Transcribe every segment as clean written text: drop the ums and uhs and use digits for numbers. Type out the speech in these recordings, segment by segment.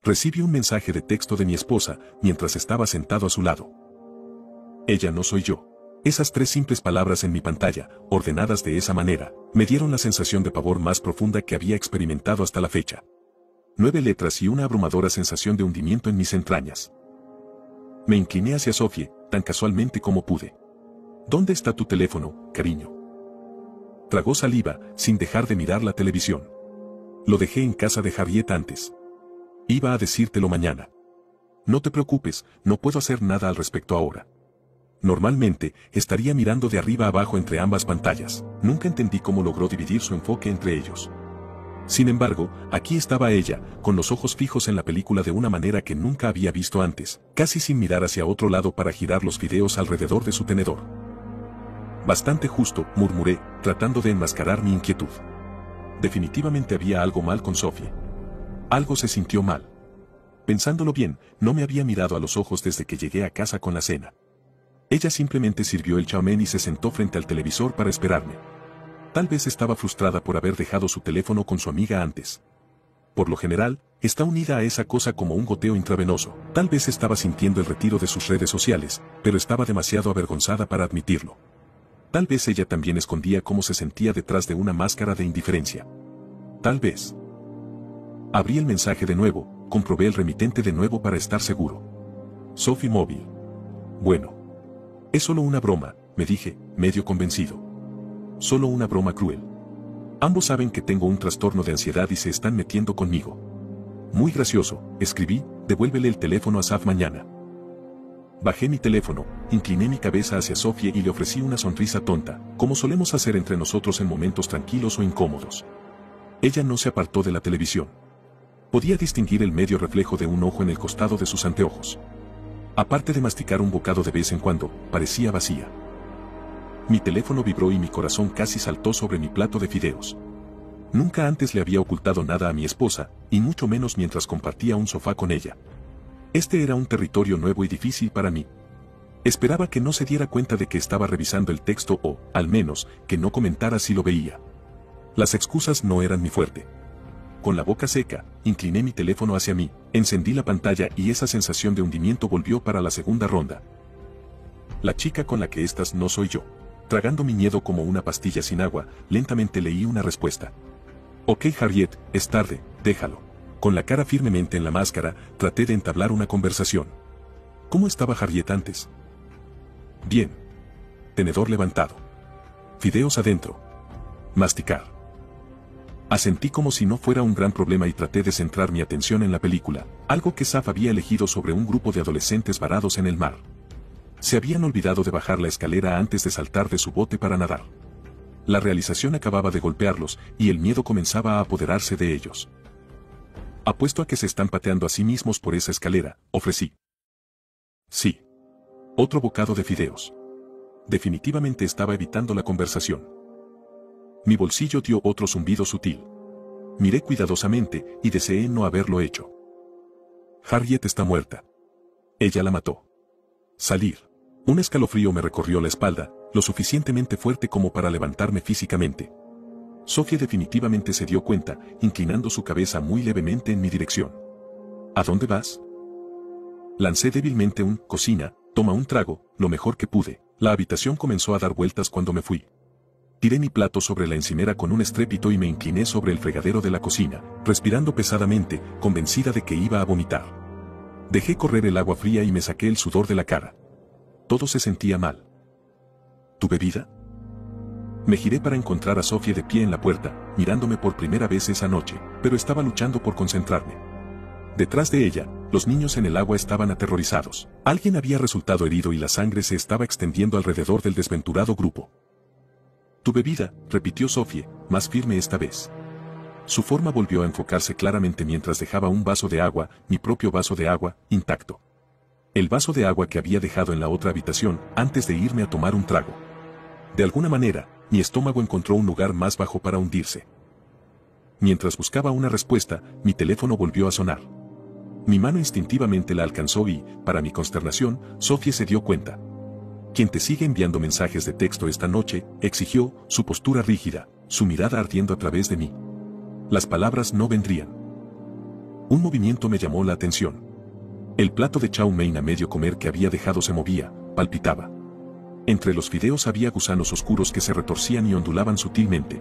Recibí un mensaje de texto de mi esposa mientras estaba sentado a su lado. Ella no soy yo. Esas 3 simples palabras en mi pantalla, ordenadas de esa manera, me dieron la sensación de pavor más profunda que había experimentado hasta la fecha. 9 letras y una abrumadora sensación de hundimiento en mis entrañas. Me incliné hacia Sophie, tan casualmente como pude. ¿Dónde está tu teléfono, cariño? Tragó saliva, sin dejar de mirar la televisión. Lo dejé en casa de Harriet antes. Iba a decírtelo mañana. No te preocupes, no puedo hacer nada al respecto ahora. Normalmente, estaría mirando de arriba abajo entre ambas pantallas. Nunca entendí cómo logró dividir su enfoque entre ellos. Sin embargo, aquí estaba ella, con los ojos fijos en la película de una manera que nunca había visto antes, casi sin mirar hacia otro lado para girar los fideos alrededor de su tenedor. Bastante justo, murmuré, tratando de enmascarar mi inquietud. Definitivamente había algo mal con Sophie. Algo se sintió mal. Pensándolo bien, no me había mirado a los ojos desde que llegué a casa con la cena. Ella simplemente sirvió el chow mein y se sentó frente al televisor para esperarme. Tal vez estaba frustrada por haber dejado su teléfono con su amiga antes. Por lo general, está unida a esa cosa como un goteo intravenoso. Tal vez estaba sintiendo el retiro de sus redes sociales, pero estaba demasiado avergonzada para admitirlo. Tal vez ella también escondía cómo se sentía detrás de una máscara de indiferencia. Tal vez. Abrí el mensaje de nuevo, comprobé el remitente de nuevo para estar seguro. Sophie Móvil. Bueno. Es solo una broma, me dije, medio convencido. Solo una broma cruel. Ambos saben que tengo un trastorno de ansiedad y se están metiendo conmigo. Muy gracioso, escribí, devuélvele el teléfono a Saf mañana. Bajé mi teléfono, incliné mi cabeza hacia Sophie y le ofrecí una sonrisa tonta, como solemos hacer entre nosotros en momentos tranquilos o incómodos. Ella no se apartó de la televisión. Podía distinguir el medio reflejo de un ojo en el costado de sus anteojos. Aparte de masticar un bocado de vez en cuando, parecía vacía. Mi teléfono vibró y mi corazón casi saltó sobre mi plato de fideos. Nunca antes le había ocultado nada a mi esposa, y mucho menos mientras compartía un sofá con ella. Este era un territorio nuevo y difícil para mí. Esperaba que no se diera cuenta de que estaba revisando el texto o, al menos, que no comentara si lo veía. Las excusas no eran mi fuerte. Con la boca seca, incliné mi teléfono hacia mí, encendí la pantalla y esa sensación de hundimiento volvió para la segunda ronda. La chica con la que estás no soy yo. Tragando mi miedo como una pastilla sin agua, lentamente leí una respuesta. Ok Harriet, es tarde, déjalo. Con la cara firmemente en la máscara, traté de entablar una conversación. ¿Cómo estaba Harriet antes? Bien. Tenedor levantado. Fideos adentro. Masticar. Asentí como si no fuera un gran problema y traté de centrar mi atención en la película, algo que Saf había elegido sobre un grupo de adolescentes varados en el mar. Se habían olvidado de bajar la escalera antes de saltar de su bote para nadar. La realización acababa de golpearlos y el miedo comenzaba a apoderarse de ellos. Apuesto a que se están pateando a sí mismos por esa escalera, ofrecí. Sí. Otro bocado de fideos. Definitivamente estaba evitando la conversación. Mi bolsillo dio otro zumbido sutil. Miré cuidadosamente y deseé no haberlo hecho. Harriet está muerta. Ella la mató. Salir. Un escalofrío me recorrió la espalda, lo suficientemente fuerte como para levantarme físicamente. Sophie definitivamente se dio cuenta, inclinando su cabeza muy levemente en mi dirección. ¿A dónde vas? Lancé débilmente un cocina, toma un trago, lo mejor que pude. La habitación comenzó a dar vueltas cuando me fui. Tiré mi plato sobre la encimera con un estrépito y me incliné sobre el fregadero de la cocina, respirando pesadamente, convencida de que iba a vomitar. Dejé correr el agua fría y me saqué el sudor de la cara. Todo se sentía mal. ¿Tu bebida? Me giré para encontrar a Sophie de pie en la puerta, mirándome por primera vez esa noche, pero estaba luchando por concentrarme. Detrás de ella, los niños en el agua estaban aterrorizados. Alguien había resultado herido y la sangre se estaba extendiendo alrededor del desventurado grupo. Tu bebida, repitió Sophie, más firme esta vez. Su forma volvió a enfocarse claramente mientras dejaba un vaso de agua, mi propio vaso de agua, intacto. El vaso de agua que había dejado en la otra habitación, antes de irme a tomar un trago. De alguna manera, mi estómago encontró un lugar más bajo para hundirse. Mientras buscaba una respuesta, mi teléfono volvió a sonar. Mi mano instintivamente la alcanzó y, para mi consternación, Sophie se dio cuenta. ¿Quién te sigue enviando mensajes de texto esta noche?, exigió, su postura rígida, su mirada ardiendo a través de mí. Las palabras no vendrían. Un movimiento me llamó la atención. El plato de chow mein a medio comer que había dejado se movía, palpitaba. Entre los fideos había gusanos oscuros que se retorcían y ondulaban sutilmente.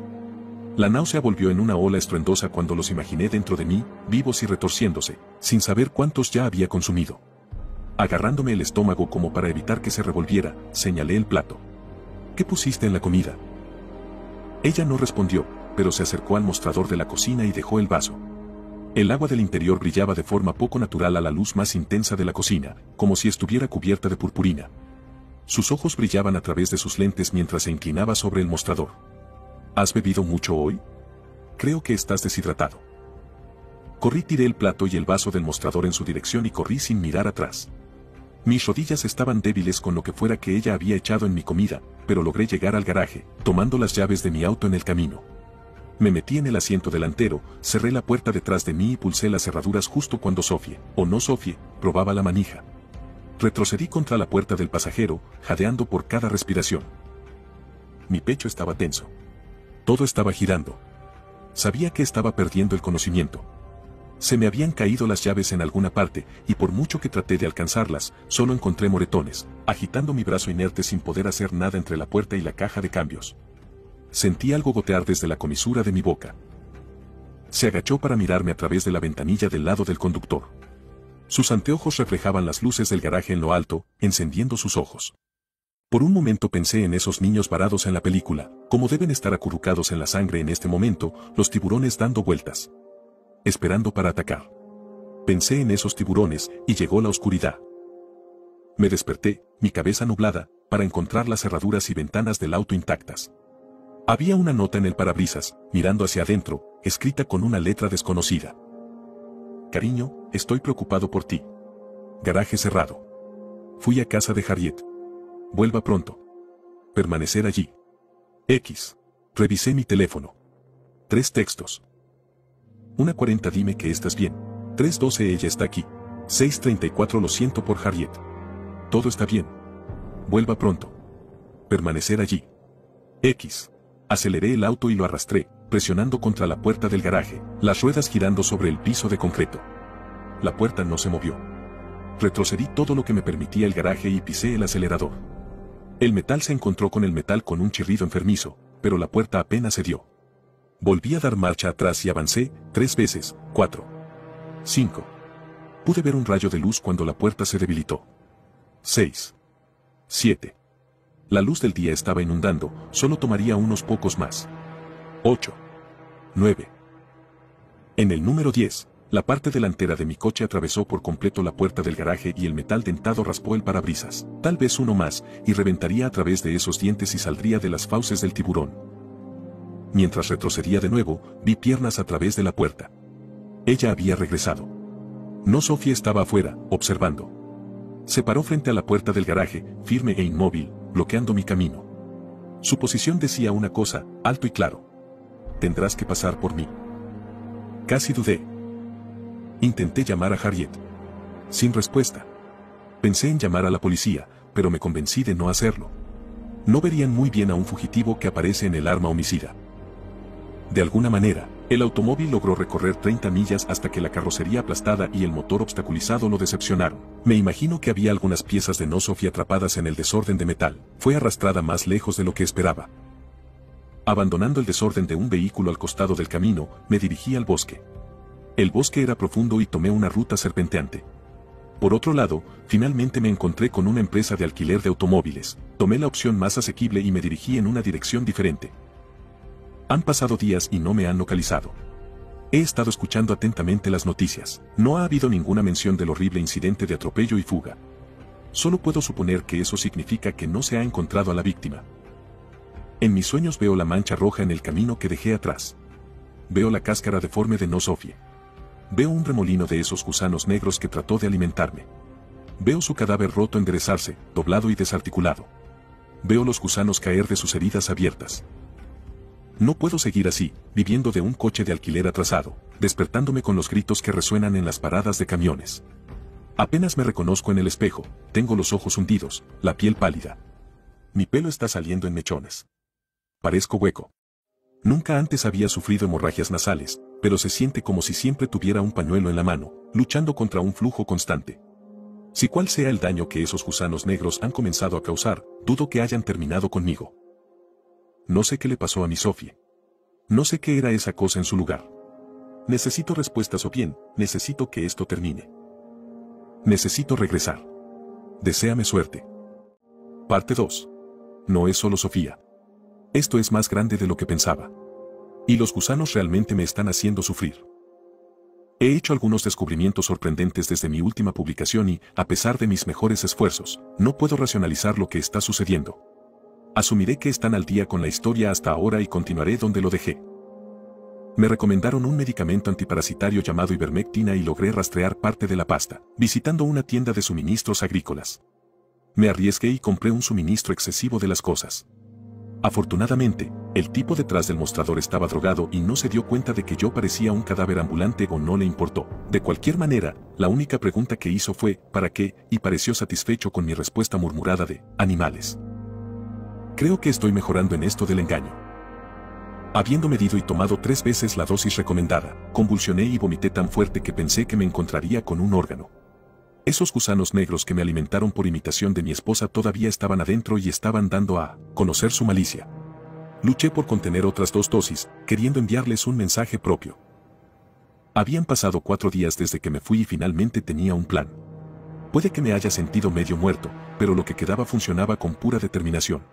La náusea volvió en una ola estruendosa cuando los imaginé dentro de mí, vivos y retorciéndose, sin saber cuántos ya había consumido. Agarrándome el estómago como para evitar que se revolviera, señalé el plato. ¿Qué pusiste en la comida? Ella no respondió, pero se acercó al mostrador de la cocina y dejó el vaso. El agua del interior brillaba de forma poco natural a la luz más intensa de la cocina, como si estuviera cubierta de purpurina. Sus ojos brillaban a través de sus lentes mientras se inclinaba sobre el mostrador. ¿Has bebido mucho hoy? Creo que estás deshidratado. Corrí, tiré el plato y el vaso del mostrador en su dirección y corrí sin mirar atrás. Mis rodillas estaban débiles con lo que fuera que ella había echado en mi comida, pero logré llegar al garaje, tomando las llaves de mi auto en el camino. Me metí en el asiento delantero, cerré la puerta detrás de mí y pulsé las cerraduras justo cuando Sofie, o no Sofie, probaba la manija. Retrocedí contra la puerta del pasajero, jadeando por cada respiración. Mi pecho estaba tenso. Todo estaba girando. Sabía que estaba perdiendo el conocimiento. Se me habían caído las llaves en alguna parte, y por mucho que traté de alcanzarlas, solo encontré moretones, agitando mi brazo inerte sin poder hacer nada entre la puerta y la caja de cambios. Sentí algo gotear desde la comisura de mi boca. Se agachó para mirarme a través de la ventanilla del lado del conductor. Sus anteojos reflejaban las luces del garaje en lo alto, encendiendo sus ojos. Por un momento pensé en esos niños varados en la película, como deben estar acurrucados en la sangre en este momento, los tiburones dando vueltas, esperando para atacar. Pensé en esos tiburones, y llegó la oscuridad. Me desperté, mi cabeza nublada, para encontrar las cerraduras y ventanas del auto intactas. Había una nota en el parabrisas, mirando hacia adentro, escrita con una letra desconocida. Cariño, estoy preocupado por ti. Garaje cerrado. Fui a casa de Harriet. Vuelva pronto. Permanecer allí. X. Revisé mi teléfono. 3 textos. 1:40 dime que estás bien. 3:12 ella está aquí. 6:34 lo siento por Harriet. Todo está bien. Vuelva pronto. Permanecer allí. X. Aceleré el auto y lo arrastré, presionando contra la puerta del garaje, las ruedas girando sobre el piso de concreto. La puerta no se movió. Retrocedí todo lo que me permitía el garaje y pisé el acelerador. El metal se encontró con el metal con un chirrido enfermizo, pero la puerta apenas cedió. Volví a dar marcha atrás y avancé 3 veces, 4, 5. Pude ver un rayo de luz cuando la puerta se debilitó. 6, 7. La luz del día estaba inundando, solo tomaría unos pocos más. 8, 9. En el número 10, la parte delantera de mi coche atravesó por completo la puerta del garaje y el metal dentado raspó el parabrisas. Tal vez uno más, y reventaría a través de esos dientes y saldría de las fauces del tiburón. Mientras retrocedía de nuevo, vi piernas a través de la puerta. Ella había regresado. No, Sofía estaba afuera, observando. Se paró frente a la puerta del garaje, firme e inmóvil, bloqueando mi camino. Su posición decía una cosa, alto y claro. Tendrás que pasar por mí. Casi dudé. Intenté llamar a Harriet. Sin respuesta. Pensé en llamar a la policía, pero me convencí de no hacerlo. No verían muy bien a un fugitivo que aparece en el arma homicida. De alguna manera, el automóvil logró recorrer 30 millas hasta que la carrocería aplastada y el motor obstaculizado lo decepcionaron. Me imagino que había algunas piezas de No Sofía atrapadas en el desorden de metal. Fue arrastrada más lejos de lo que esperaba. Abandonando el desorden de un vehículo al costado del camino, me dirigí al bosque. El bosque era profundo y tomé una ruta serpenteante. Por otro lado, finalmente me encontré con una empresa de alquiler de automóviles. Tomé la opción más asequible y me dirigí en una dirección diferente. Han pasado días y no me han localizado. He estado escuchando atentamente las noticias. No ha habido ninguna mención del horrible incidente de atropello y fuga. Solo puedo suponer que eso significa que no se ha encontrado a la víctima. En mis sueños veo la mancha roja en el camino que dejé atrás. Veo la cáscara deforme de No Sofía. Veo un remolino de esos gusanos negros que trató de alimentarme. Veo su cadáver roto enderezarse, doblado y desarticulado. Veo los gusanos caer de sus heridas abiertas. No puedo seguir así, viviendo de un coche de alquiler atrasado, despertándome con los gritos que resuenan en las paradas de camiones. Apenas me reconozco en el espejo, tengo los ojos hundidos, la piel pálida. Mi pelo está saliendo en mechones. Parezco hueco. Nunca antes había sufrido hemorragias nasales, pero se siente como si siempre tuviera un pañuelo en la mano, luchando contra un flujo constante. Si cual sea el daño que esos gusanos negros han comenzado a causar, dudo que hayan terminado conmigo. No sé qué le pasó a mi Sofie. No sé qué era esa cosa en su lugar. Necesito respuestas o bien, necesito que esto termine. Necesito regresar. Deséame suerte. Parte 2. No es solo Sofía. Esto es más grande de lo que pensaba. Y los gusanos realmente me están haciendo sufrir. He hecho algunos descubrimientos sorprendentes desde mi última publicación y, a pesar de mis mejores esfuerzos, no puedo racionalizar lo que está sucediendo. Asumiré que están al día con la historia hasta ahora y continuaré donde lo dejé. Me recomendaron un medicamento antiparasitario llamado ivermectina y logré rastrear parte de la pasta, visitando una tienda de suministros agrícolas. Me arriesgué y compré un suministro excesivo de las cosas. Afortunadamente, el tipo detrás del mostrador estaba drogado y no se dio cuenta de que yo parecía un cadáver ambulante o no le importó. De cualquier manera, la única pregunta que hizo fue, ¿para qué? Y pareció satisfecho con mi respuesta murmurada de, animales. Creo que estoy mejorando en esto del engaño. Habiendo medido y tomado 3 veces la dosis recomendada, convulsioné y vomité tan fuerte que pensé que me encontraría con un órgano. Esos gusanos negros que me alimentaron por imitación de mi esposa todavía estaban adentro y estaban dando a conocer su malicia. Luché por contener otras 2 dosis, queriendo enviarles un mensaje propio. Habían pasado 4 días desde que me fui y finalmente tenía un plan. Puede que me haya sentido medio muerto, pero lo que quedaba funcionaba con pura determinación.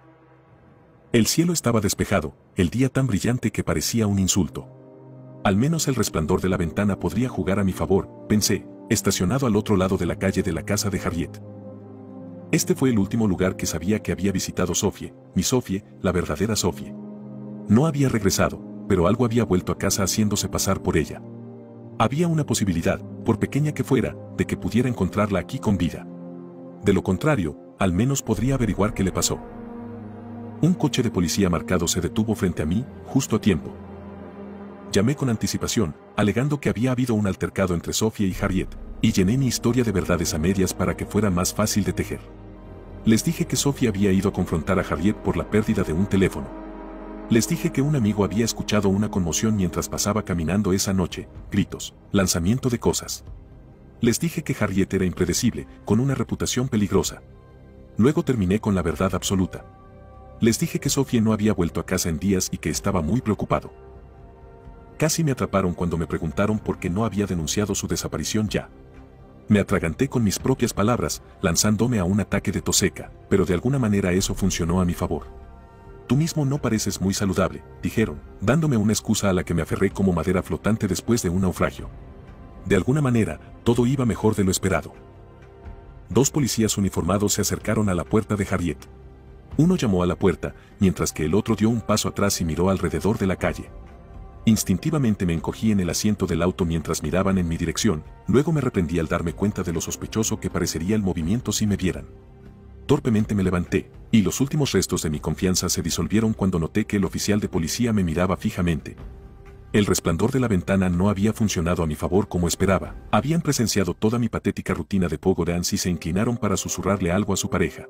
El cielo estaba despejado, el día tan brillante que parecía un insulto. Al menos el resplandor de la ventana podría jugar a mi favor, pensé, estacionado al otro lado de la calle de la casa de Harriet. Este fue el último lugar que sabía que había visitado Sofie, mi Sofie, la verdadera Sofie. No había regresado, pero algo había vuelto a casa haciéndose pasar por ella. Había una posibilidad, por pequeña que fuera, de que pudiera encontrarla aquí con vida. De lo contrario, al menos podría averiguar qué le pasó. Un coche de policía marcado se detuvo frente a mí, justo a tiempo. Llamé con anticipación, alegando que había habido un altercado entre Sofía y Harriet, y llené mi historia de verdades a medias para que fuera más fácil de tejer. Les dije que Sofía había ido a confrontar a Harriet por la pérdida de un teléfono. Les dije que un amigo había escuchado una conmoción mientras pasaba caminando esa noche, gritos, lanzamiento de cosas. Les dije que Harriet era impredecible, con una reputación peligrosa. Luego terminé con la verdad absoluta. Les dije que Sofía no había vuelto a casa en días y que estaba muy preocupado. Casi me atraparon cuando me preguntaron por qué no había denunciado su desaparición ya. Me atraganté con mis propias palabras, lanzándome a un ataque de tos seca, pero de alguna manera eso funcionó a mi favor. Tú mismo no pareces muy saludable, dijeron, dándome una excusa a la que me aferré como madera flotante después de un naufragio. De alguna manera, todo iba mejor de lo esperado. 2 policías uniformados se acercaron a la puerta de Harriet. Uno llamó a la puerta, mientras que el otro dio un paso atrás y miró alrededor de la calle. Instintivamente me encogí en el asiento del auto mientras miraban en mi dirección, luego me reprendí al darme cuenta de lo sospechoso que parecería el movimiento si me vieran. Torpemente me levanté, y los últimos restos de mi confianza se disolvieron cuando noté que el oficial de policía me miraba fijamente. El resplandor de la ventana no había funcionado a mi favor como esperaba. Habían presenciado toda mi patética rutina de pogo dance y se inclinaron para susurrarle algo a su pareja.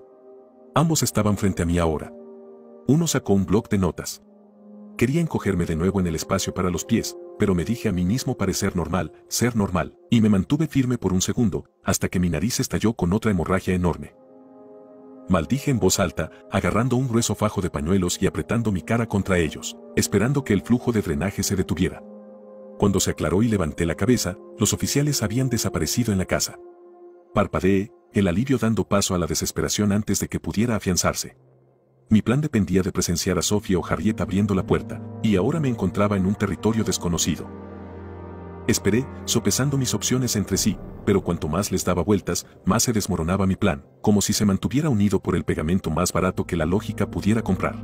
Ambos estaban frente a mí ahora. Uno sacó un bloc de notas. Quería encogerme de nuevo en el espacio para los pies, pero me dije a mí mismo parecer normal, ser normal, y me mantuve firme por un segundo, hasta que mi nariz estalló con otra hemorragia enorme. Maldije en voz alta, agarrando un grueso fajo de pañuelos y apretando mi cara contra ellos, esperando que el flujo de drenaje se detuviera. Cuando se aclaró y levanté la cabeza, los oficiales habían desaparecido en la casa. Parpadeé, el alivio dando paso a la desesperación antes de que pudiera afianzarse. Mi plan dependía de presenciar a Sofía o Harriet abriendo la puerta, y ahora me encontraba en un territorio desconocido. Esperé, sopesando mis opciones entre sí, pero cuanto más les daba vueltas, más se desmoronaba mi plan, como si se mantuviera unido por el pegamento más barato que la lógica pudiera comprar.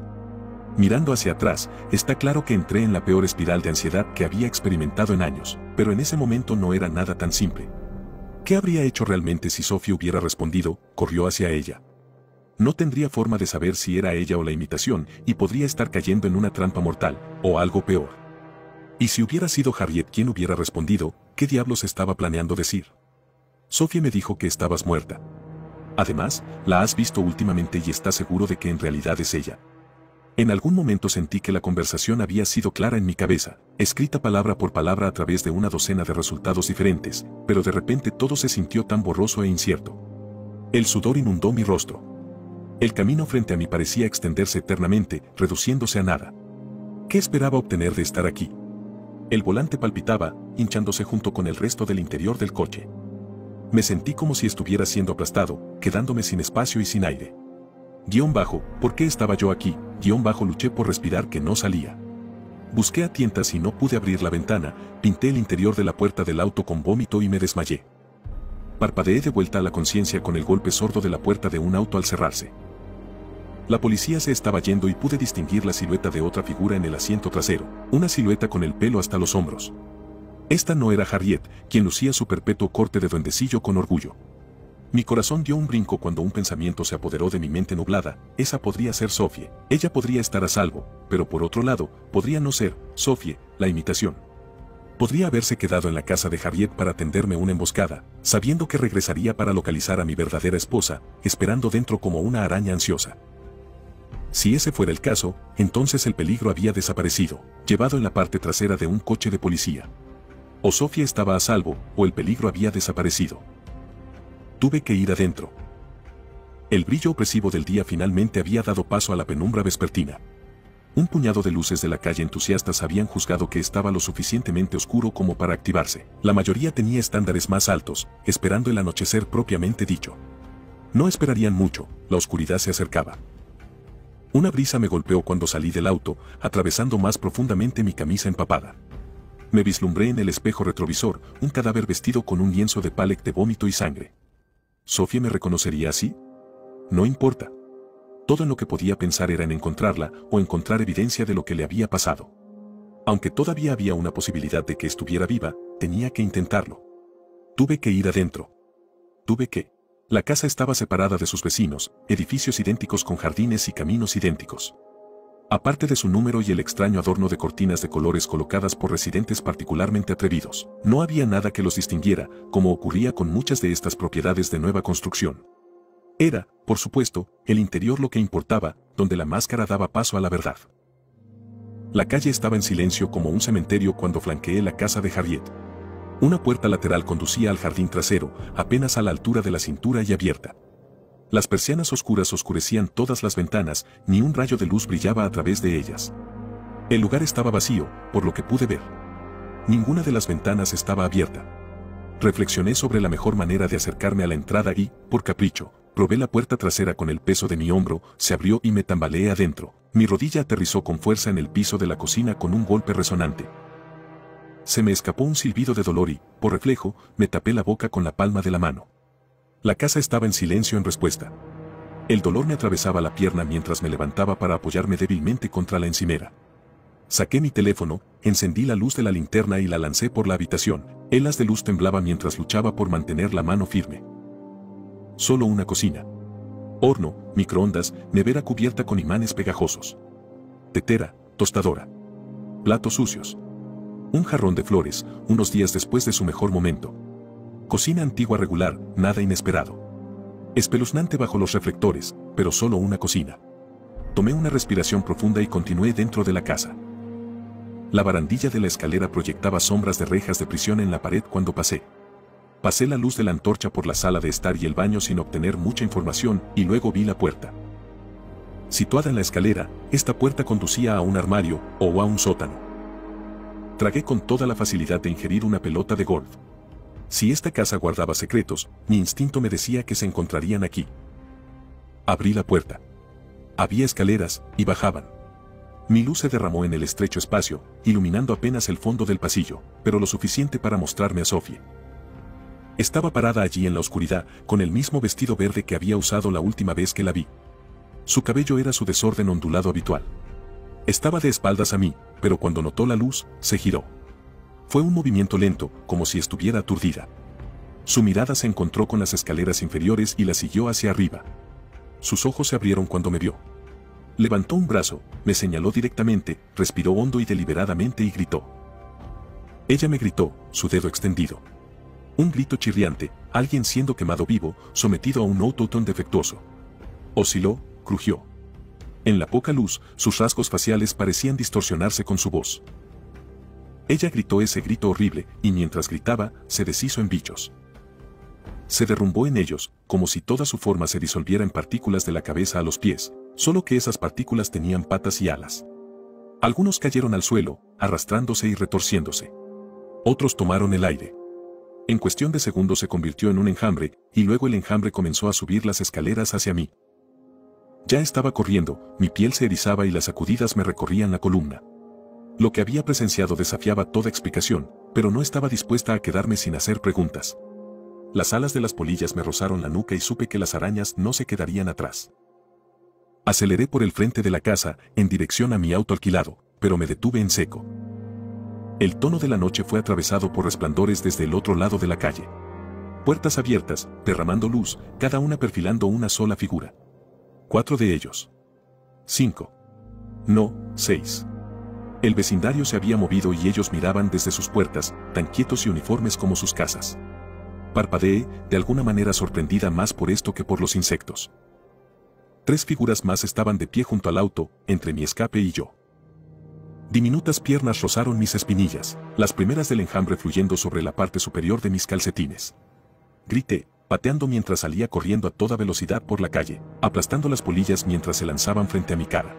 Mirando hacia atrás, está claro que entré en la peor espiral de ansiedad que había experimentado en años, pero en ese momento no era nada tan simple. ¿Qué habría hecho realmente si Sofía hubiera respondido? Corrió hacia ella. No tendría forma de saber si era ella o la imitación, y podría estar cayendo en una trampa mortal, o algo peor. Y si hubiera sido Harriet quien hubiera respondido, ¿qué diablos estaba planeando decir? Sofía me dijo que estabas muerta. Además, la has visto últimamente y estás seguro de que en realidad es ella. En algún momento sentí que la conversación había sido clara en mi cabeza, escrita palabra por palabra a través de una docena de resultados diferentes, pero de repente todo se sintió tan borroso e incierto. El sudor inundó mi rostro. El camino frente a mí parecía extenderse eternamente, reduciéndose a nada. ¿Qué esperaba obtener de estar aquí? El volante palpitaba, hinchándose junto con el resto del interior del coche. Me sentí como si estuviera siendo aplastado, quedándome sin espacio y sin aire. ¿Por qué estaba yo aquí? Luché por respirar que no salía. Busqué a tientas y no pude abrir la ventana, pinté el interior de la puerta del auto con vómito y me desmayé. Parpadeé de vuelta a la conciencia con el golpe sordo de la puerta de un auto al cerrarse. La policía se estaba yendo y pude distinguir la silueta de otra figura en el asiento trasero, una silueta con el pelo hasta los hombros. Esta no era Harriet, quien lucía su perpetuo corte de duendecillo con orgullo. Mi corazón dio un brinco cuando un pensamiento se apoderó de mi mente nublada. Esa podría ser Sophie. Ella podría estar a salvo, pero por otro lado, podría no ser Sophie, la imitación. Podría haberse quedado en la casa de Harriet para tenderme una emboscada, sabiendo que regresaría para localizar a mi verdadera esposa, esperando dentro como una araña ansiosa. Si ese fuera el caso, entonces el peligro había desaparecido, llevado en la parte trasera de un coche de policía. O Sophie estaba a salvo, o el peligro había desaparecido. Tuve que ir adentro. El brillo opresivo del día finalmente había dado paso a la penumbra vespertina. Un puñado de luces de la calle entusiastas habían juzgado que estaba lo suficientemente oscuro como para activarse. La mayoría tenía estándares más altos, esperando el anochecer propiamente dicho. No esperarían mucho, la oscuridad se acercaba. Una brisa me golpeó cuando salí del auto, atravesando más profundamente mi camisa empapada. Me vislumbré en el espejo retrovisor, un cadáver vestido con un lienzo de Palek de vómito y sangre. ¿Sophie me reconocería así? No importa. Todo en lo que podía pensar era en encontrarla o encontrar evidencia de lo que le había pasado. Aunque todavía había una posibilidad de que estuviera viva, tenía que intentarlo. Tuve que ir adentro. La casa estaba separada de sus vecinos, edificios idénticos con jardines y caminos idénticos. Aparte de su número y el extraño adorno de cortinas de colores colocadas por residentes particularmente atrevidos, no había nada que los distinguiera, como ocurría con muchas de estas propiedades de nueva construcción. Era, por supuesto, el interior lo que importaba, donde la máscara daba paso a la verdad. La calle estaba en silencio como un cementerio cuando flanqueé la casa de Harriet. Una puerta lateral conducía al jardín trasero, apenas a la altura de la cintura y abierta. Las persianas oscuras oscurecían todas las ventanas, ni un rayo de luz brillaba a través de ellas. El lugar estaba vacío, por lo que pude ver. Ninguna de las ventanas estaba abierta. Reflexioné sobre la mejor manera de acercarme a la entrada y, por capricho, probé la puerta trasera con el peso de mi hombro, se abrió y me tambaleé adentro. Mi rodilla aterrizó con fuerza en el piso de la cocina con un golpe resonante. Se me escapó un silbido de dolor y, por reflejo, me tapé la boca con la palma de la mano. La casa estaba en silencio en respuesta. El dolor me atravesaba la pierna mientras me levantaba para apoyarme débilmente contra la encimera. Saqué mi teléfono, encendí la luz de la linterna y la lancé por la habitación. El haz de luz temblaba mientras luchaba por mantener la mano firme. Solo una cocina. Horno, microondas, nevera cubierta con imanes pegajosos. Tetera, tostadora. Platos sucios. Un jarrón de flores, unos días después de su mejor momento. Cocina antigua regular, nada inesperado. Espeluznante bajo los reflectores, pero solo una cocina. Tomé una respiración profunda y continué dentro de la casa. La barandilla de la escalera proyectaba sombras de rejas de prisión en la pared cuando pasé. Pasé la luz de la antorcha por la sala de estar y el baño sin obtener mucha información y luego vi la puerta. Situada en la escalera, esta puerta conducía a un armario o a un sótano. Tragué con toda la facilidad de ingerir una pelota de golf. Si esta casa guardaba secretos, mi instinto me decía que se encontrarían aquí. Abrí la puerta. Había escaleras, y bajaban. Mi luz se derramó en el estrecho espacio, iluminando apenas el fondo del pasillo, pero lo suficiente para mostrarme a Sophie. Estaba parada allí en la oscuridad, con el mismo vestido verde que había usado la última vez que la vi. Su cabello era su desorden ondulado habitual. Estaba de espaldas a mí, pero cuando notó la luz, se giró. Fue un movimiento lento, como si estuviera aturdida. Su mirada se encontró con las escaleras inferiores y la siguió hacia arriba. Sus ojos se abrieron cuando me vio. Levantó un brazo, me señaló directamente, respiró hondo y deliberadamente y gritó. Ella me gritó, su dedo extendido. Un grito chirriante, alguien siendo quemado vivo, sometido a un autotune defectuoso. Osciló, crujió. En la poca luz, sus rasgos faciales parecían distorsionarse con su voz. Ella gritó ese grito horrible, y mientras gritaba, se deshizo en bichos. Se derrumbó en ellos, como si toda su forma se disolviera en partículas de la cabeza a los pies, solo que esas partículas tenían patas y alas. Algunos cayeron al suelo, arrastrándose y retorciéndose. Otros tomaron el aire. En cuestión de segundos se convirtió en un enjambre, y luego el enjambre comenzó a subir las escaleras hacia mí. Ya estaba corriendo, mi piel se erizaba y las sacudidas me recorrían la columna. Lo que había presenciado desafiaba toda explicación, pero no estaba dispuesta a quedarme sin hacer preguntas. Las alas de las polillas me rozaron la nuca y supe que las arañas no se quedarían atrás. Aceleré por el frente de la casa, en dirección a mi auto alquilado, pero me detuve en seco. El tono de la noche fue atravesado por resplandores desde el otro lado de la calle. Puertas abiertas, derramando luz, cada una perfilando una sola figura. 4 de ellos. 5. No, 6. El vecindario se había movido y ellos miraban desde sus puertas, tan quietos y uniformes como sus casas. Parpadeé, de alguna manera sorprendida más por esto que por los insectos. 3 figuras más estaban de pie junto al auto, entre mi escape y yo. Diminutas piernas rozaron mis espinillas, las primeras del enjambre fluyendo sobre la parte superior de mis calcetines. Grité, pateando mientras salía corriendo a toda velocidad por la calle, aplastando las polillas mientras se lanzaban frente a mi cara.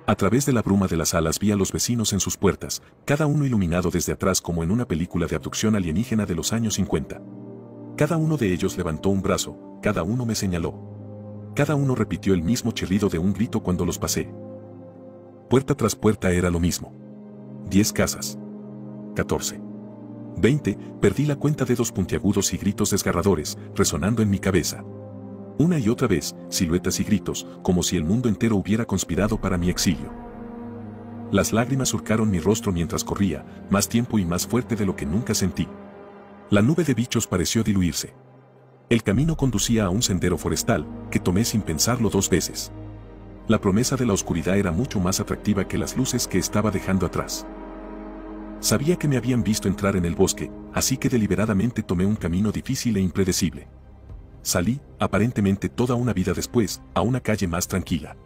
A través de la bruma de las alas vi a los vecinos en sus puertas, cada uno iluminado desde atrás como en una película de abducción alienígena de los años 50. Cada uno de ellos levantó un brazo, cada uno me señaló. Cada uno repitió el mismo chirrido de un grito cuando los pasé. Puerta tras puerta era lo mismo. 10 casas. 14. 20, perdí la cuenta de dedos puntiagudos y gritos desgarradores, resonando en mi cabeza. Una y otra vez, siluetas y gritos, como si el mundo entero hubiera conspirado para mi exilio. Las lágrimas surcaron mi rostro mientras corría, más tiempo y más fuerte de lo que nunca sentí. La nube de bichos pareció diluirse. El camino conducía a un sendero forestal, que tomé sin pensarlo 2 veces. La promesa de la oscuridad era mucho más atractiva que las luces que estaba dejando atrás. Sabía que me habían visto entrar en el bosque, así que deliberadamente tomé un camino difícil e impredecible. Salí, aparentemente toda una vida después, a una calle más tranquila.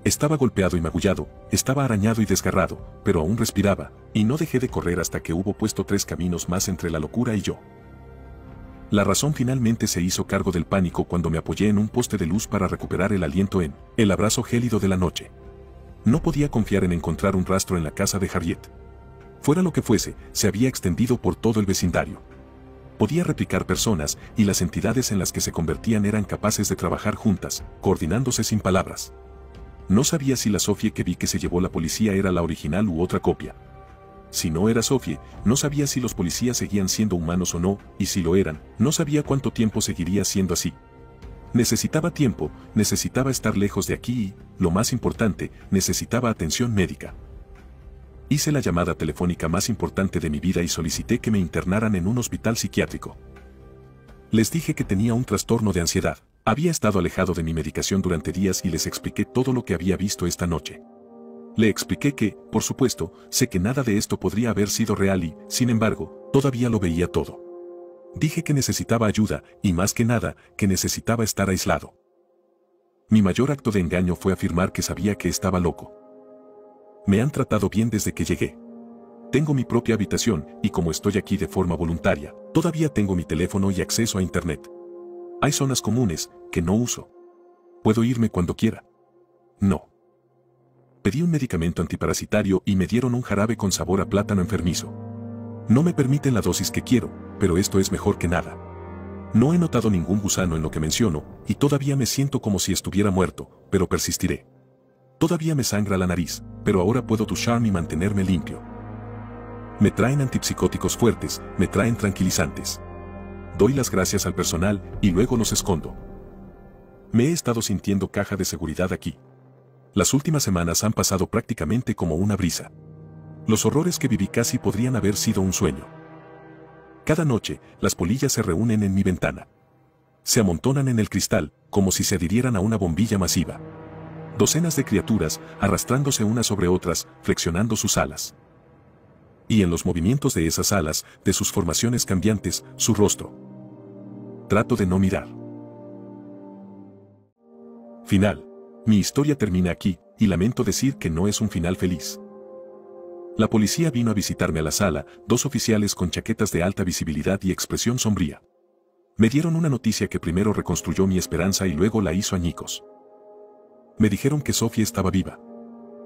Estaba golpeado y magullado, estaba arañado y desgarrado, pero aún respiraba, y no dejé de correr hasta que hubo puesto 3 caminos más entre la locura y yo. La razón finalmente se hizo cargo del pánico cuando me apoyé en un poste de luz para recuperar el aliento en el abrazo gélido de la noche. No podía confiar en encontrar un rastro en la casa de Harriet. Fuera lo que fuese, se había extendido por todo el vecindario. Podía replicar personas, y las entidades en las que se convertían eran capaces de trabajar juntas, coordinándose sin palabras. No sabía si la Sophie que vi que se llevó la policía era la original u otra copia. Si no era Sophie, no sabía si los policías seguían siendo humanos o no, y si lo eran, no sabía cuánto tiempo seguiría siendo así. Necesitaba tiempo, necesitaba estar lejos de aquí y, lo más importante, necesitaba atención médica. Hice la llamada telefónica más importante de mi vida y solicité que me internaran en un hospital psiquiátrico. Les dije que tenía un trastorno de ansiedad. Había estado alejado de mi medicación durante días y les expliqué todo lo que había visto esta noche. Le expliqué que, por supuesto, sé que nada de esto podría haber sido real y, sin embargo, todavía lo veía todo. Dije que necesitaba ayuda, y más que nada, que necesitaba estar aislado. Mi mayor acto de engaño fue afirmar que sabía que estaba loco. Me han tratado bien desde que llegué. Tengo mi propia habitación, y como estoy aquí de forma voluntaria, todavía tengo mi teléfono y acceso a internet. Hay zonas comunes, que no uso. Puedo irme cuando quiera. No. Pedí un medicamento antiparasitario y me dieron un jarabe con sabor a plátano enfermizo. No me permiten la dosis que quiero, pero esto es mejor que nada. No he notado ningún gusano en lo que menciono, y todavía me siento como si estuviera muerto, pero persistiré. Todavía me sangra la nariz, pero ahora puedo ducharme y mantenerme limpio. Me traen antipsicóticos fuertes, me traen tranquilizantes. Doy las gracias al personal, y luego los escondo. Me he estado sintiendo caja de seguridad aquí. Las últimas semanas han pasado prácticamente como una brisa. Los horrores que viví casi podrían haber sido un sueño. Cada noche, las polillas se reúnen en mi ventana. Se amontonan en el cristal, como si se adhirieran a una bombilla masiva. Docenas de criaturas, arrastrándose unas sobre otras, flexionando sus alas. Y en los movimientos de esas alas, de sus formaciones cambiantes, su rostro. Trato de no mirar. Final. Mi historia termina aquí, y lamento decir que no es un final feliz. La policía vino a visitarme a la sala, 2 oficiales con chaquetas de alta visibilidad y expresión sombría. Me dieron una noticia que primero reconstruyó mi esperanza y luego la hizo añicos. Me dijeron que Sofía estaba viva.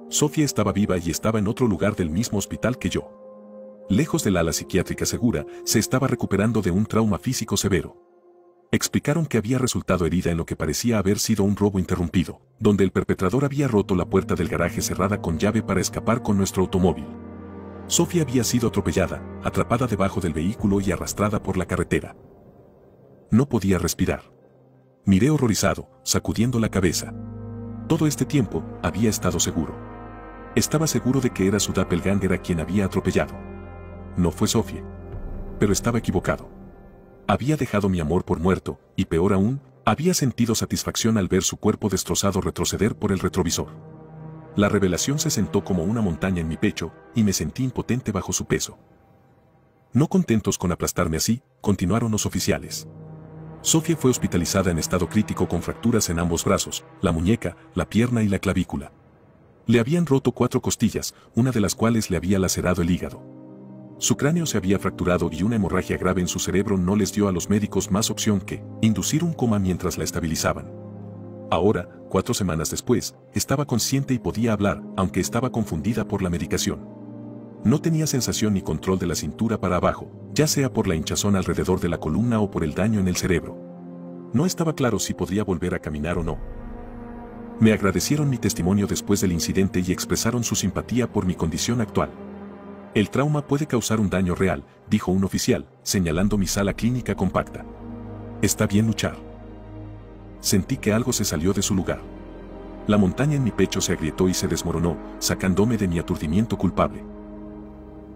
Sofía estaba viva y estaba en otro lugar del mismo hospital que yo. Lejos del ala psiquiátrica segura, se estaba recuperando de un trauma físico severo. Explicaron que había resultado herida en lo que parecía haber sido un robo interrumpido, donde el perpetrador había roto la puerta del garaje cerrada con llave para escapar con nuestro automóvil. Sofía había sido atropellada, atrapada debajo del vehículo y arrastrada por la carretera. No podía respirar. Miré horrorizado, sacudiendo la cabeza. Todo este tiempo, había estado seguro. Estaba seguro de que era su doppelganger a quien había atropellado. No fue Sofía. Pero estaba equivocado. Había dejado mi amor por muerto, y peor aún, había sentido satisfacción al ver su cuerpo destrozado retroceder por el retrovisor. La revelación se sentó como una montaña en mi pecho, y me sentí impotente bajo su peso. No contentos con aplastarme así, continuaron los oficiales. Sofía fue hospitalizada en estado crítico con fracturas en ambos brazos, la muñeca, la pierna y la clavícula. Le habían roto 4 costillas, una de las cuales le había lacerado el hígado. Su cráneo se había fracturado y una hemorragia grave en su cerebro no les dio a los médicos más opción que inducir un coma mientras la estabilizaban. Ahora, 4 semanas después, estaba consciente y podía hablar, aunque estaba confundida por la medicación. No tenía sensación ni control de la cintura para abajo, ya sea por la hinchazón alrededor de la columna o por el daño en el cerebro. No estaba claro si podría volver a caminar o no. Me agradecieron mi testimonio después del incidente y expresaron su simpatía por mi condición actual. El trauma puede causar un daño real, dijo un oficial, señalando mi sala clínica compacta. Está bien luchar. Sentí que algo se salió de su lugar. La montaña en mi pecho se agrietó y se desmoronó, sacándome de mi aturdimiento culpable.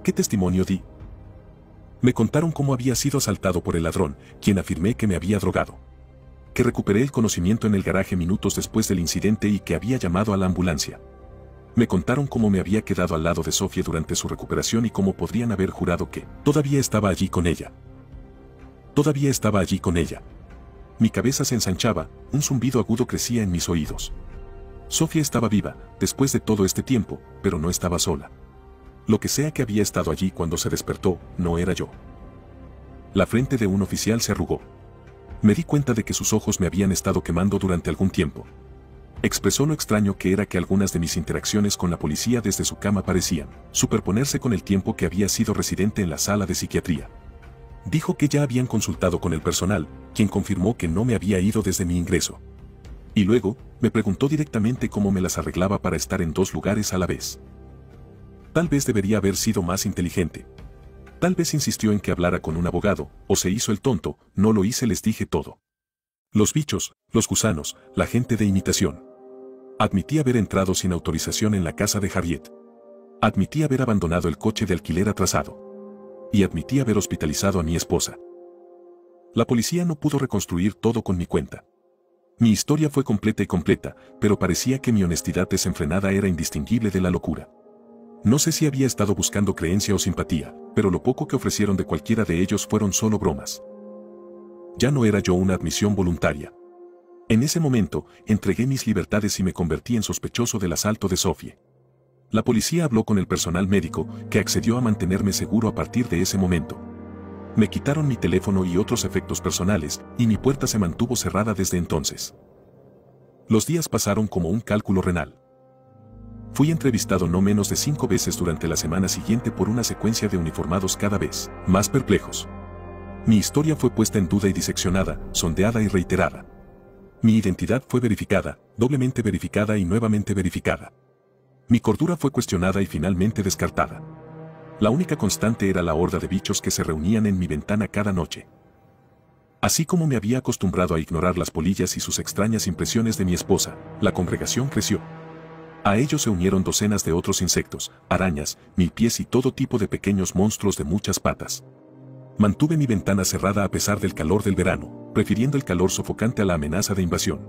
¿Qué testimonio di? Me contaron cómo había sido asaltado por el ladrón, quien afirmé que me había drogado. Que recuperé el conocimiento en el garaje minutos después del incidente y que había llamado a la ambulancia. Me contaron cómo me había quedado al lado de Sofía durante su recuperación y cómo podrían haber jurado que todavía estaba allí con ella. Todavía estaba allí con ella. Mi cabeza se ensanchaba, un zumbido agudo crecía en mis oídos. Sofía estaba viva, después de todo este tiempo, pero no estaba sola. Lo que sea que había estado allí cuando se despertó, no era yo. La frente de un oficial se arrugó. Me di cuenta de que sus ojos me habían estado quemando durante algún tiempo. Expresó lo extraño que era que algunas de mis interacciones con la policía desde su cama parecían superponerse con el tiempo que había sido residente en la sala de psiquiatría. Dijo que ya habían consultado con el personal, quien confirmó que no me había ido desde mi ingreso. Y luego, me preguntó directamente cómo me las arreglaba para estar en 2 lugares a la vez. Tal vez debería haber sido más inteligente. Tal vez insistió en que hablara con un abogado, o se hizo el tonto, no lo hice, les dije todo. Los bichos, los gusanos, la gente de imitación. Admití haber entrado sin autorización en la casa de Harriet. Admití haber abandonado el coche de alquiler atrasado. Y admití haber hospitalizado a mi esposa. La policía no pudo reconstruir todo con mi cuenta. Mi historia fue completa, pero parecía que mi honestidad desenfrenada era indistinguible de la locura. No sé si había estado buscando creencia o simpatía, pero lo poco que ofrecieron de cualquiera de ellos fueron solo bromas. Ya no era yo una admisión voluntaria. En ese momento, entregué mis libertades y me convertí en sospechoso del asalto de Sofía. La policía habló con el personal médico, que accedió a mantenerme seguro a partir de ese momento. Me quitaron mi teléfono y otros efectos personales, y mi puerta se mantuvo cerrada desde entonces. Los días pasaron como un cálculo renal. Fui entrevistado no menos de 5 veces durante la semana siguiente por una secuencia de uniformados cada vez más perplejos. Mi historia fue puesta en duda y diseccionada, sondeada y reiterada. Mi identidad fue verificada, doblemente verificada y nuevamente verificada. Mi cordura fue cuestionada y finalmente descartada. La única constante era la horda de bichos que se reunían en mi ventana cada noche. Así como me había acostumbrado a ignorar las polillas y sus extrañas impresiones de mi esposa, la congregación creció. A ellos se unieron docenas de otros insectos, arañas, milpies y todo tipo de pequeños monstruos de muchas patas. Mantuve mi ventana cerrada a pesar del calor del verano, prefiriendo el calor sofocante a la amenaza de invasión.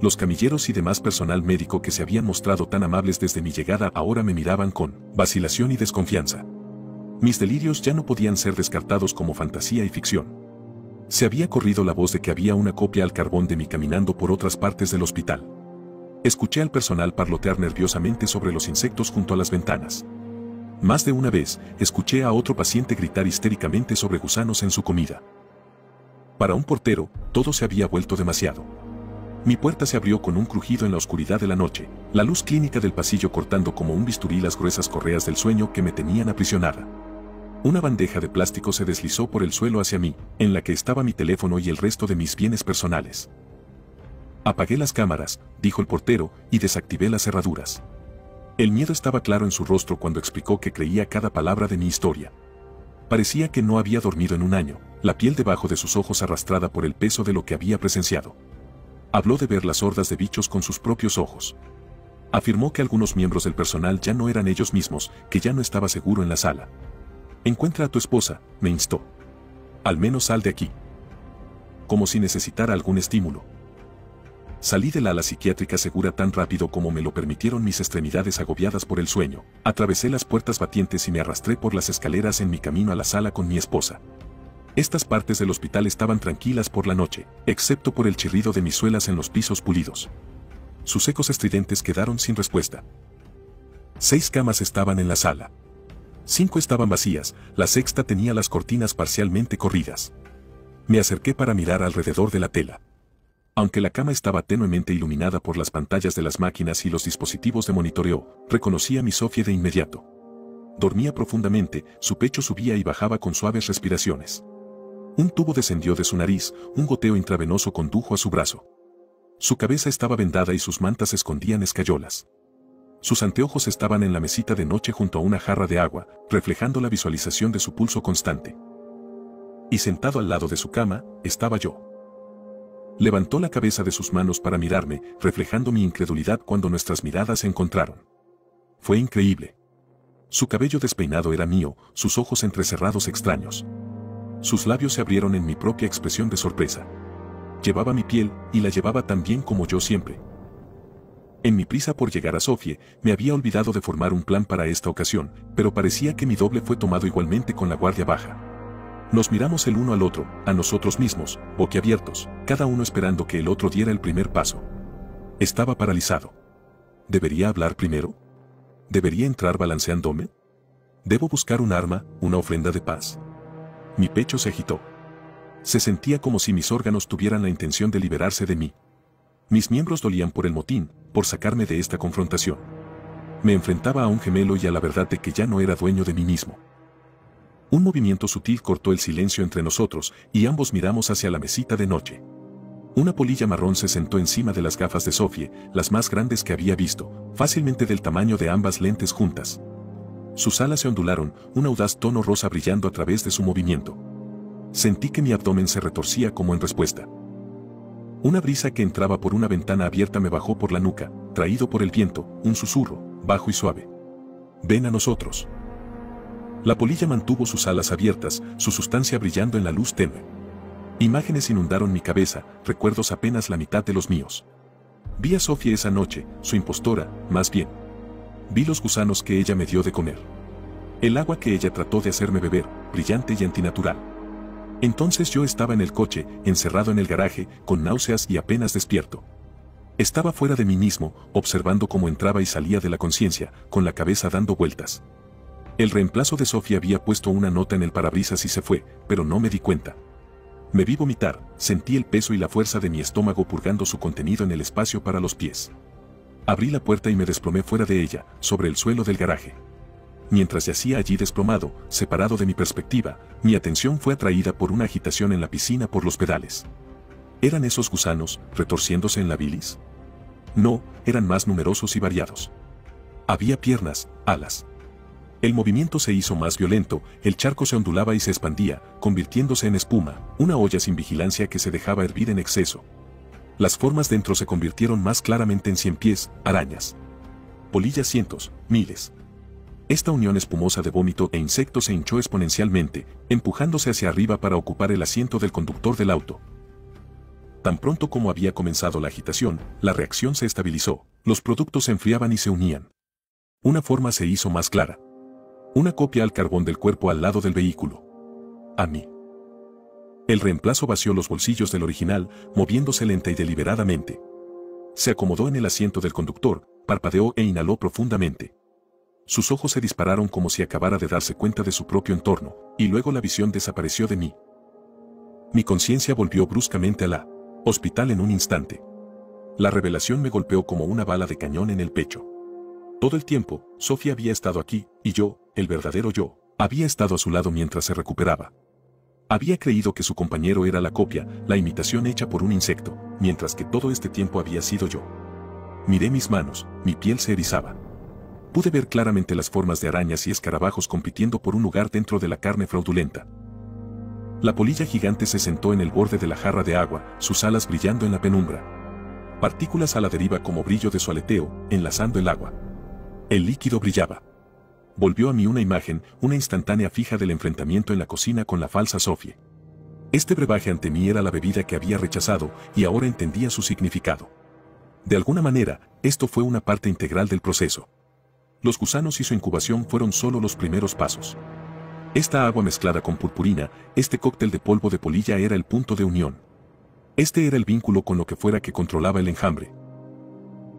Los camilleros y demás personal médico que se habían mostrado tan amables desde mi llegada ahora me miraban con vacilación y desconfianza. Mis delirios ya no podían ser descartados como fantasía y ficción. Se había corrido la voz de que había una copia al carbón de mí caminando por otras partes del hospital. Escuché al personal parlotear nerviosamente sobre los insectos junto a las ventanas. Más de una vez, escuché a otro paciente gritar histéricamente sobre gusanos en su comida. Para un portero, todo se había vuelto demasiado. Mi puerta se abrió con un crujido en la oscuridad de la noche, la luz clínica del pasillo cortando como un bisturí las gruesas correas del sueño que me tenían aprisionada. Una bandeja de plástico se deslizó por el suelo hacia mí, en la que estaba mi teléfono y el resto de mis bienes personales. Apagué las cámaras, dijo el portero, y desactivé las cerraduras. El miedo estaba claro en su rostro cuando explicó que creía cada palabra de mi historia. Parecía que no había dormido en un año, la piel debajo de sus ojos arrastrada por el peso de lo que había presenciado. Habló de ver las hordas de bichos con sus propios ojos. Afirmó que algunos miembros del personal ya no eran ellos mismos, que ya no estaba seguro en la sala. Encuentra a tu esposa, me instó. Al menos sal de aquí. Como si necesitara algún estímulo. Salí del ala psiquiátrica segura tan rápido como me lo permitieron mis extremidades agobiadas por el sueño. Atravesé las puertas batientes y me arrastré por las escaleras en mi camino a la sala con mi esposa. Estas partes del hospital estaban tranquilas por la noche, excepto por el chirrido de mis suelas en los pisos pulidos. Sus ecos estridentes quedaron sin respuesta. 6 camas estaban en la sala. 5 estaban vacías, la sexta tenía las cortinas parcialmente corridas. Me acerqué para mirar alrededor de la tela. Aunque la cama estaba tenuemente iluminada por las pantallas de las máquinas y los dispositivos de monitoreo, reconocí a mi Sofía de inmediato. Dormía profundamente, su pecho subía y bajaba con suaves respiraciones. Un tubo descendió de su nariz, un goteo intravenoso condujo a su brazo. Su cabeza estaba vendada y sus mantas escondían escayolas. Sus anteojos estaban en la mesita de noche junto a una jarra de agua, reflejando la visualización de su pulso constante. Y sentado al lado de su cama, estaba yo. Levantó la cabeza de sus manos para mirarme, reflejando mi incredulidad cuando nuestras miradas se encontraron. Fue increíble. Su cabello despeinado era mío, sus ojos entrecerrados extraños. Sus labios se abrieron en mi propia expresión de sorpresa. Llevaba mi piel, y la llevaba tan bien como yo siempre. En mi prisa por llegar a Sofía, me había olvidado de formar un plan para esta ocasión, pero parecía que mi doble fue tomado igualmente con la guardia baja. Nos miramos el uno al otro, a nosotros mismos, boquiabiertos, cada uno esperando que el otro diera el primer paso. Estaba paralizado. ¿Debería hablar primero? ¿Debería entrar balanceándome? ¿Debo buscar un arma, una ofrenda de paz? Mi pecho se agitó. Se sentía como si mis órganos tuvieran la intención de liberarse de mí. Mis miembros dolían por el motín, por sacarme de esta confrontación. Me enfrentaba a un gemelo y a la verdad de que ya no era dueño de mí mismo. Un movimiento sutil cortó el silencio entre nosotros y ambos miramos hacia la mesita de noche. Una polilla marrón se sentó encima de las gafas de Sofía, las más grandes que había visto, fácilmente del tamaño de ambas lentes juntas. Sus alas se ondularon, un audaz tono rosa brillando a través de su movimiento. Sentí que mi abdomen se retorcía como en respuesta. Una brisa que entraba por una ventana abierta me bajó por la nuca, traído por el viento, un susurro, bajo y suave. «Ven a nosotros». La polilla mantuvo sus alas abiertas, su sustancia brillando en la luz tenue. Imágenes inundaron mi cabeza, recuerdos apenas la mitad de los míos. Vi a Sofía esa noche, su impostora, más bien. Vi los gusanos que ella me dio de comer. El agua que ella trató de hacerme beber, brillante y antinatural. Entonces yo estaba en el coche, encerrado en el garaje, con náuseas y apenas despierto. Estaba fuera de mí mismo, observando cómo entraba y salía de la conciencia, con la cabeza dando vueltas. El reemplazo de Sofía había puesto una nota en el parabrisas y se fue, pero no me di cuenta. Me vi vomitar, sentí el peso y la fuerza de mi estómago purgando su contenido en el espacio para los pies. Abrí la puerta y me desplomé fuera de ella, sobre el suelo del garaje. Mientras yacía allí desplomado, separado de mi perspectiva, mi atención fue atraída por una agitación en la piscina por los pedales. ¿Eran esos gusanos, retorciéndose en la bilis? No, eran más numerosos y variados. Había piernas, alas. El movimiento se hizo más violento, el charco se ondulaba y se expandía, convirtiéndose en espuma, una olla sin vigilancia que se dejaba hervir en exceso. Las formas dentro se convirtieron más claramente en ciempiés, arañas. Polillas cientos, miles. Esta unión espumosa de vómito e insectos se hinchó exponencialmente, empujándose hacia arriba para ocupar el asiento del conductor del auto. Tan pronto como había comenzado la agitación, la reacción se estabilizó, los productos se enfriaban y se unían. Una forma se hizo más clara. Una copia al carbón del cuerpo al lado del vehículo. A mí. El reemplazo vació los bolsillos del original, moviéndose lenta y deliberadamente. Se acomodó en el asiento del conductor, parpadeó e inhaló profundamente. Sus ojos se dispararon como si acabara de darse cuenta de su propio entorno, y luego la visión desapareció de mí. Mi conciencia volvió bruscamente a la hospital en un instante. La revelación me golpeó como una bala de cañón en el pecho. Todo el tiempo, Sofía había estado aquí, y yo, el verdadero yo, había estado a su lado mientras se recuperaba. Había creído que su compañero era la copia, la imitación hecha por un insecto, mientras que todo este tiempo había sido yo. Miré mis manos, mi piel se erizaba. Pude ver claramente las formas de arañas y escarabajos compitiendo por un lugar dentro de la carne fraudulenta. La polilla gigante se sentó en el borde de la jarra de agua, sus alas brillando en la penumbra. Partículas a la deriva como brillo de su aleteo, enlazando el agua. El líquido brillaba. Volvió a mí una imagen, una instantánea fija del enfrentamiento en la cocina con la falsa Sofía. Este brebaje ante mí era la bebida que había rechazado, y ahora entendía su significado. De alguna manera, esto fue una parte integral del proceso. Los gusanos y su incubación fueron solo los primeros pasos. Esta agua mezclada con purpurina, este cóctel de polvo de polilla era el punto de unión. Este era el vínculo con lo que fuera que controlaba el enjambre.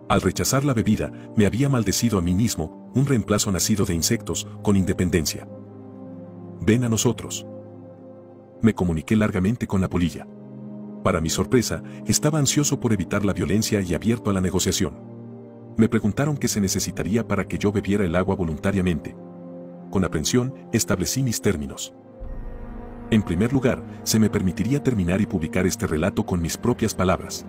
Al rechazar la bebida, me había maldecido a mí mismo, un reemplazo nacido de insectos, con independencia. Ven a nosotros. Me comuniqué largamente con la polilla. Para mi sorpresa, estaba ansioso por evitar la violencia y abierto a la negociación. Me preguntaron qué se necesitaría para que yo bebiera el agua voluntariamente. Con aprensión, establecí mis términos. En primer lugar, se me permitiría terminar y publicar este relato con mis propias palabras.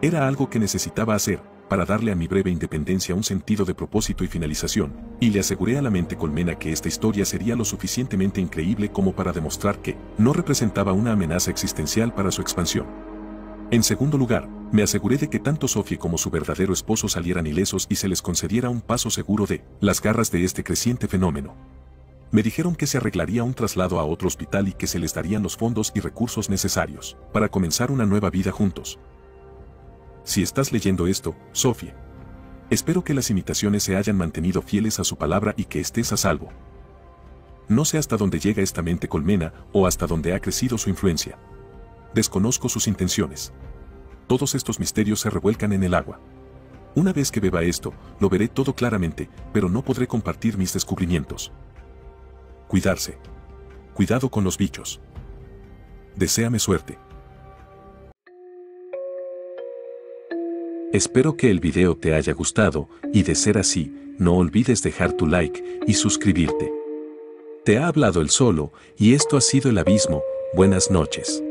Era algo que necesitaba hacer, para darle a mi breve independencia un sentido de propósito y finalización, y le aseguré a la mente colmena que esta historia sería lo suficientemente increíble como para demostrar que no representaba una amenaza existencial para su expansión. En segundo lugar, me aseguré de que tanto Sofía como su verdadero esposo salieran ilesos y se les concediera un paso seguro de las garras de este creciente fenómeno. Me dijeron que se arreglaría un traslado a otro hospital y que se les darían los fondos y recursos necesarios para comenzar una nueva vida juntos. Si estás leyendo esto, Sofía, espero que las imitaciones se hayan mantenido fieles a su palabra y que estés a salvo. No sé hasta dónde llega esta mente colmena o hasta dónde ha crecido su influencia. Desconozco sus intenciones. Todos estos misterios se revuelcan en el agua. Una vez que beba esto, lo veré todo claramente, pero no podré compartir mis descubrimientos. Cuidarse. Cuidado con los bichos. Deséame suerte. Espero que el video te haya gustado, y de ser así, no olvides dejar tu like y suscribirte. Te ha hablado el Solo, y esto ha sido El Abismo. Buenas noches.